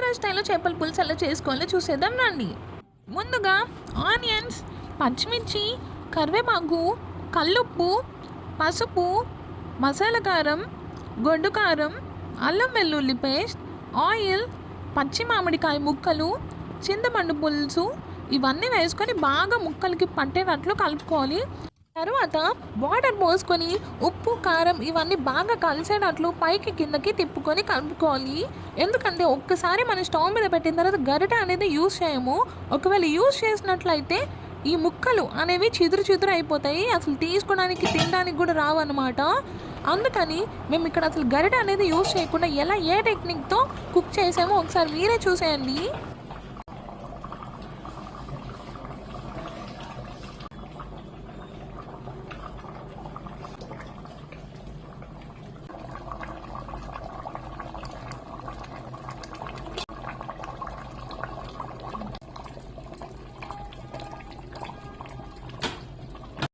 ఆంధ్ర స్టైల్లో చేపల పులుసు ఎలా చేసుకోవాలో చూసేద్దాం రండి. ముందుగా ఆనియన్స్, పచ్చిమిర్చి, కరివేపాకు, కల్లుప్పు, పసుపు, మసాలా కారం, గొడ్డు కారం, అల్లం వెల్లుల్లి పేస్ట్, ఆయిల్, పచ్చి మామిడికాయ ముక్కలు, చింతపండు పులుసు ఇవన్నీ వేసుకొని బాగా ముక్కలకి పట్టేటట్లు కలుపుకోవాలి. తర్వాత వాటర్ పోసుకొని ఉప్పు కారం ఇవన్నీ బాగా కలిసేటట్లు పైకి కిందకి తిప్పుకొని కలుపుకోవాలి. ఎందుకంటే ఒక్కసారి మనం స్టవ్ మీద పెట్టిన తర్వాత గరిటె అనేది యూజ్ చేయము. ఒకవేళ యూజ్ చేసినట్లయితే ఈ ముక్కలు అనేవి చిదురు చిదురు అయిపోతాయి, అసలు తీసుకోవడానికి తినడానికి కూడా రావన్నమాట. అందుకని మేము ఇక్కడ అసలు గరిటె అనేది యూజ్ చేయకుండా ఎలా ఏ టెక్నిక్తో కుక్ చేసామో ఒకసారి మీరే చూసేయండి.